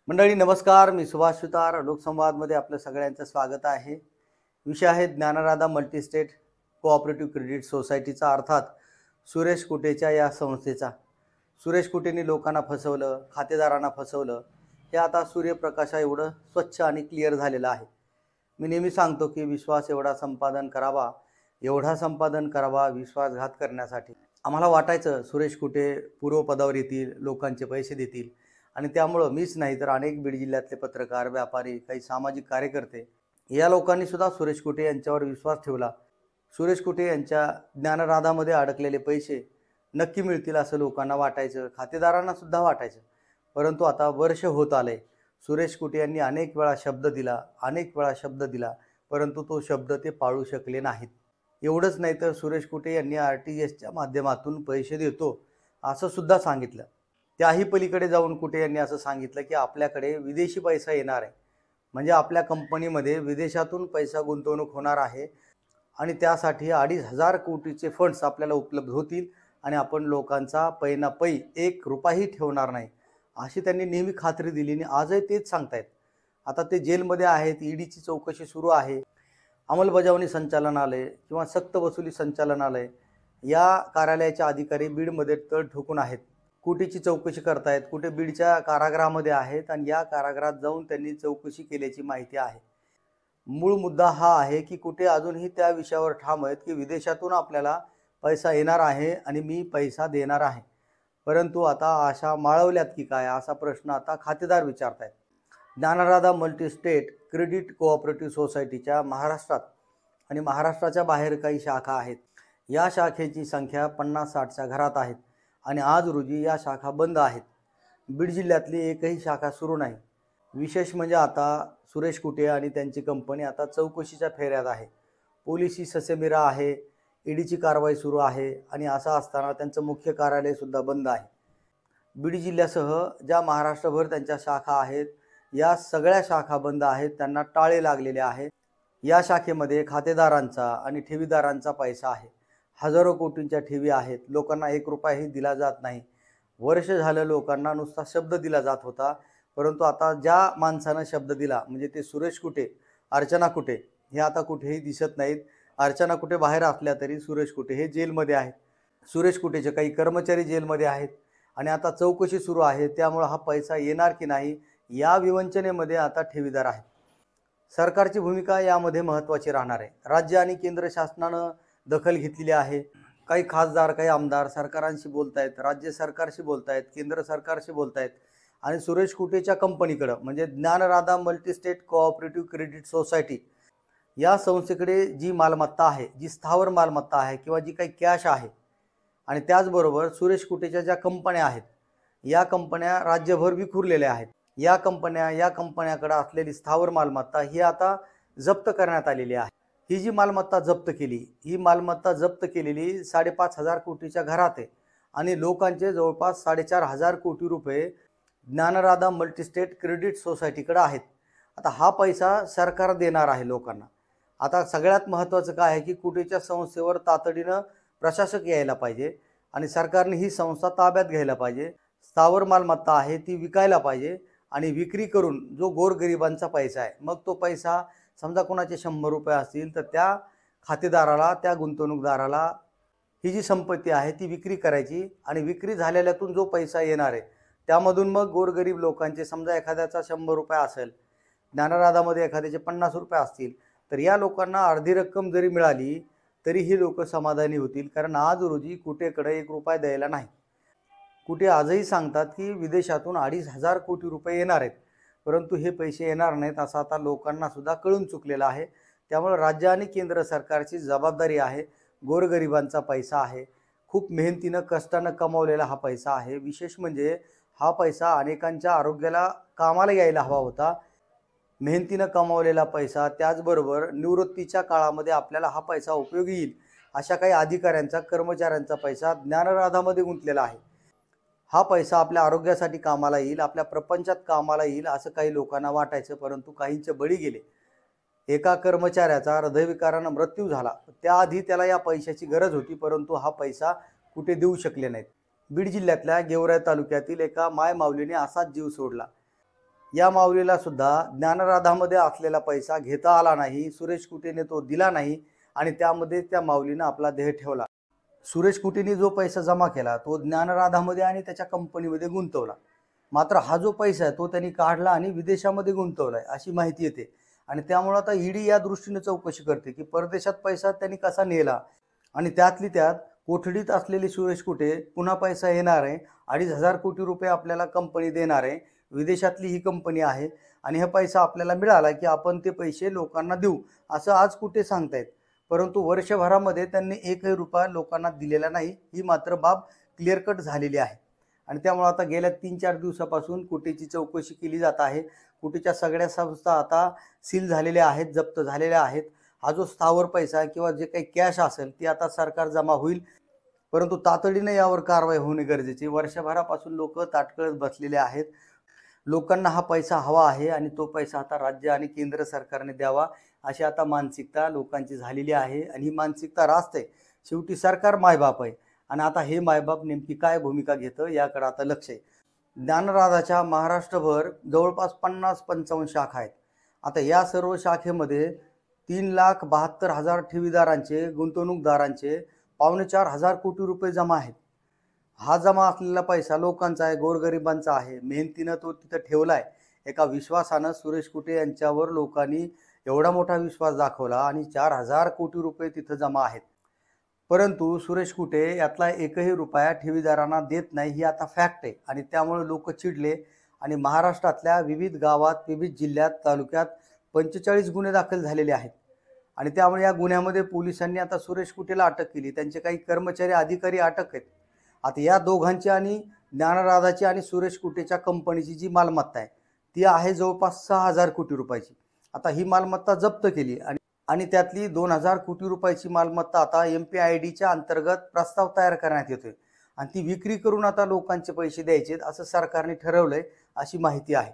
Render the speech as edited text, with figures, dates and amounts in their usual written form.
मंडळी नमस्कार, मी सुभाष सुतार. लोकसंवादमध्ये आपलं सगळ्यांचं स्वागत आहे. विषय आहे ज्ञानराधा मल्टीस्टेट कोऑपरेटिव्ह क्रेडिट सोसायटीचा, अर्थात सुरेश कुटेच्या या संस्थेचा. सुरेश कुटेंनी लोकांना फसवलं, खातेदारांना फसवलं, हे आता सूर्यप्रकाशा एवढं स्वच्छ आणि क्लिअर झालेलं आहे. मी नेहमी सांगतो की विश्वास एवढा संपादन करावा विश्वासघात करण्यासाठी. आम्हाला वाटायचं सुरेश कुटे पूर्वपदावर येतील, लोकांचे पैसे देतील, आणि त्यामुळं मीच नाही तर अनेक बीड जिल्ह्यातले पत्रकार, व्यापारी, काही सामाजिक कार्यकर्ते या लोकांनी सुद्धा सुरेश कुटे यांच्यावर विश्वास ठेवला. सुरेश कुटे यांच्या ज्ञानराधामध्ये अडकलेले पैसे नक्की मिळतील असं लोकांना वाटायचं, खातेदारांना सुद्धा वाटायचं. परंतु आता वर्ष होत आले. सुरेश कुटे यांनी अनेक वेळा शब्द दिला, परंतु तो शब्द ते पाळू शकले नाहीत. एवढंच नाही तर सुरेश कुटे यांनी RTGSच्या माध्यमातून पैसे देतो असं सुद्धा सांगितलं. त्याही पलीकडे जाऊन कुटे यांनी असं सांगितलं की आपल्याकडे विदेशी पैसा येणार आहे, म्हणजे आपल्या कंपनीमध्ये विदेशातून पैसा गुंतवणूक होणार आहे आणि त्यासाठी 2,500 कोटीचे फंड्स आपल्याला उपलब्ध होतील आणि आपण लोकांचा पै ना पै 1 रुपयाही ठेवणार नाही, अशी त्यांनी नेहमी खात्री दिली आणि आजही तेच सांगतायत. आता ते जेलमध्ये आहेत, ईडीची चौकशी सुरू आहे. अंमलबजावणी संचालनालय किंवा सक्तवसुली संचालनालय या कार्यालयाचे अधिकारी बीडमध्ये तळ ठोकून आहेत. कुटेची चौकशी करतायत. कुटे बीडच्या कारागृहामध्ये आहेत आणि या कारागृहात जाऊन त्यांनी चौकशी केल्याची माहिती आहे. मूळ मुद्दा हा आहे की कुटे अजूनही त्या विषयावर ठाम आहेत की विदेशातून आपल्याला पैसा येणार आहे आणि मी पैसा देणार आहे. परंतु आता आशा माळवल्यात की काय, असा प्रश्न आता खातेदार विचारतायत. ज्ञानराधा मल्टीस्टेट क्रेडिट कोऑपरेटिव्ह सोसायटीच्या महाराष्ट्रात आणि महाराष्ट्राच्या बाहेर काही शाखा आहेत. या शाखेची संख्या 50-60च्या घरात आहेत आणि आज रोजी या शाखा बंद आहेत. बीड जिल्ह्यातली एकही शाखा सुरू नाही. विशेष म्हणजे आता सुरेश कुटे आणि त्यांची कंपनी आता चौकशीच्या फेऱ्यात आहे. पोलिसी ससेमिरा आहे, ईडीची कारवाई सुरू आहे आणि असं असताना त्यांचं मुख्य कार्यालयसुद्धा बंद आहे. बीड जिल्ह्यासह ज्या महाराष्ट्रभर त्यांच्या शाखा आहेत, या सगळ्या शाखा बंद आहेत. त्यांना टाळे लागलेले आहेत. या शाखेमध्ये खातेदारांचा आणि ठेवीदारांचा पैसा आहे. हजारो कोटींच्या ठेवी आहेत. लोकांना 1 रुपयाही दिला जात नाही. वर्ष झालं लोकांना नुसता शब्द दिला जात होता, परंतु आता ज्या माणसानं शब्द दिला म्हणजे ते सुरेश कुटे, अर्चना कुटे हे आता कुठेही दिसत नाहीत. अर्चना कुटे बाहेर असल्या तरी सुरेश कुटे हे जेलमध्ये आहेत. सुरेश कुटेचे काही कर्मचारी जेलमध्ये आहेत आणि आता चौकशी सुरू आहे. त्यामुळे हा पैसा येणार की नाही या विवंचनेमध्ये आता ठेवीदार आहेत. सरकारची भूमिका यामध्ये महत्त्वाची राहणार आहे. राज्य आणि केंद्र शासनानं दखल घेतलेली आहे. काही खासदार, काही आमदार सरकारांशी बोलतायत, राज्य सरकारशी बोलतायत, केंद्र सरकारशी बोलतायत आणि सुरेश कुटेच्या कंपनीकडं म्हणजे Dnyanradha multi-state cooperative credit society या संस्थेकडे जी मालमत्ता आहे, जी स्थावर मालमत्ता आहे किंवा जी काही कॅश आहे आणि त्याचबरोबर सुरेश कुटेच्या ज्या कंपन्या आहेत, या कंपन्या राज्यभर विखुरलेल्या आहेत. या कंपन्याकडे असलेली स्थावर मालमत्ता ही आता जप्त करण्यात आलेली आहे. ही जी मालमत्ता जप्त केलेली 5,500 कोटीच्या घरात आहे आणि लोकांचे जवळपास 4,500 कोटी रुपये ज्ञानराधा मल्टीस्टेट क्रेडिट सोसायटीकडे आहेत. आता हा पैसा सरकार देणार आहे लोकांना. आता सगळ्यात महत्त्वाचं काय आहे की कुटेच्या संस्थेवर तातडीनं प्रशासक यायला पाहिजे आणि सरकारने ही संस्था ताब्यात घ्यायला पाहिजे. स्थावर मालमत्ता आहे ती विकायला पाहिजे आणि विक्री करून जो गोरगरिबांचा पैसा आहे, मग तो पैसा समजा कोणाचे 100 रुपये असतील तर त्या खातेदाराला, त्या गुंतवणूकदाराला ही जी संपत्ती आहे ती विक्री करायची आणि विक्री झालेल्यातून जो पैसा येणार आहे त्यामधून मग गोरगरीब लोकांचे, समजा एखाद्याचा 100 रुपये असेल, ज्ञानराधामध्ये एखाद्याचे 50 रुपये असतील, तर या लोकांना अर्धी रक्कम जरी मिळाली तरी ही लोक समाधानी होतील. कारण आज रोजी कुटेकडे 1 रुपया द्यायला नाही. कुटे आजही सांगतात की विदेशातून 2,500 कोटी रुपये येणार आहेत, परंतु हे पैसे येणार नाहीत असं आता लोकांना सुद्धा कळून चुकलेलं आहे. त्यामुळे राज्य आणि केंद्र सरकारची जबाबदारी आहे. गोरगरिबांचा पैसा आहे, खूप मेहनतीनं कष्टानं कमावलेला हा पैसा आहे. विशेष म्हणजे हा पैसा अनेकांच्या आरोग्याला कामाला यायला हवा होता. मेहनतीनं कमावलेला पैसा, त्याचबरोबर निवृत्तीच्या काळामध्ये आपल्याला हा पैसा उपयोगी येईल अशा काही अधिकाऱ्यांचा, कर्मचाऱ्यांचा पैसा ज्ञानराधामध्ये गुंतलेला आहे. हा पैसा आपल्या आरोग्यासाठी कामाला येईल, आपल्या प्रपंचात कामाला येईल असं काही लोकांना वाटायचं, परंतु काहींचे बळी गेले. एका कर्मचाऱ्याचा हृदयविकारानं मृत्यू झाला. त्याआधी त्याला या पैशाची गरज होती, परंतु हा पैसा कुठे देऊ शकले नाहीत. बीड जिल्ह्यातल्या गेवराई तालुक्यातील एका मायमाऊलीने असाच जीव सोडला. या माऊलीला सुद्धा ज्ञानराधामध्ये असलेला पैसा घेता आला नाही, सुरेश कुटेने तो दिला नाही आणि त्यामध्ये त्या माऊलीनं आपला देह ठेवला। सुरेश कुटेने जो पैसा जमा केला तो ज्ञानराधामध्ये आणि त्याच्या कंपनीमध्ये गुंतवला, मात्र हा जो पैसा आहे तो त्यांनी काढला आणि विदेशामध्ये गुंतवलाय अशी माहिती येते। आणि त्यामुळे आता ईडी या दृष्टीने चौकशी करते की परदेशात पैसा त्यांनी कसा नेला आणि त्यातली त्यात कोठडीत असलेले सुरेश कुटे पुन्हा पैसा येणार आहे, 2,500 कोटी रुपये आपल्याला कंपनी देणार आहे, विदेशातली ही कंपनी आहे आणि हा पैसा आपल्याला मिळाला की आपण ते पैसे लोकांना देऊ असं आज कुटे सांगतायत। परंतु वर्षभरामध्ये त्यांनी 1 रुपया लोकांना दिलेला नाही, ही मात्र बाब क्लिअर कट झालेली आहे। आणि त्यामुळे आता गेल्या 3-4 दिवसापासून कुटेची चौकशी केली जात आहे। कुटेच्या सगळ्या संस्था आता सील झालेल्या आहेत, जप्त झालेल्या आहेत। हा जो स्थावर पैसा किंवा जे काही कॅश असेल ती आता सरकार जमा होईल, परंतु तातडीने यावर कारवाई होणे गरजेचे। वर्षभरापासून लोक ताटकळत बसलेले आहेत, लोकांना हा पैसा हवा आहे आणि तो पैसा आता राज्य आणि केंद्र सरकारने द्यावा अशी आता मानसिकता लोकांची झालेली आहे आणि ही मानसिकता रास्त आहे। शेवटी सरकार मायबाप आहे आणि आता हे मायबाप नेमकी काय भूमिका घेतं याकडे आता लक्ष आहे। ज्ञानराधाच्या महाराष्ट्रभर जवळपास 50-55 शाखा आहेत। आता या सर्व शाखेमध्ये 3,72,000 ठेवीदारांचे, गुंतवणूकदारांचे 4,500 कोटी रुपये जमा आहेत। हा जमा असलेला पैसा लोकांचा आहे, गोरगरिबांचा आहे, मेहनतीनं तो तिथं ठेवलाय। एका विश्वासानं सुरेश कुटे यांच्यावर लोकांनी एवढा मोठा विश्वास दाखवला आणि 4,000 कोटी रुपये तिथं जमा आहेत, परंतु सुरेश कुटे यातला 1ही रुपया ठेवीदारांना देत नाही, ही आता फॅक्ट आहे। आणि त्यामुळे लोक चिडले आणि महाराष्ट्रातल्या विविध गावात, विविध जिल्ह्यात, तालुक्यात 45 गुन्हे दाखल झालेले आहेत आणि त्यामुळे या गुन्ह्यामध्ये पोलिसांनी आता सुरेश कुटेला अटक केली, त्यांचे काही कर्मचारी, अधिकारी अटक आहेत। आता या दोघांची आणि ज्ञानराधाची आणि सुरेश कुटेच्या कंपनीची जी मालमत्ता आहे ती आहे जवळपास 6,000 कोटी रुपयाची। आता ही मालमत्ता जप्त केली आणि त्यातली 2,000 कोटी रुपयाची मालमत्ता आता MPIDच्या अंतर्गत प्रस्ताव तयार करण्यात येतोय आणि ती विक्री करून आता लोकांचे पैसे द्यायचे असं सरकारने ठरवलंय अशी माहिती आहे।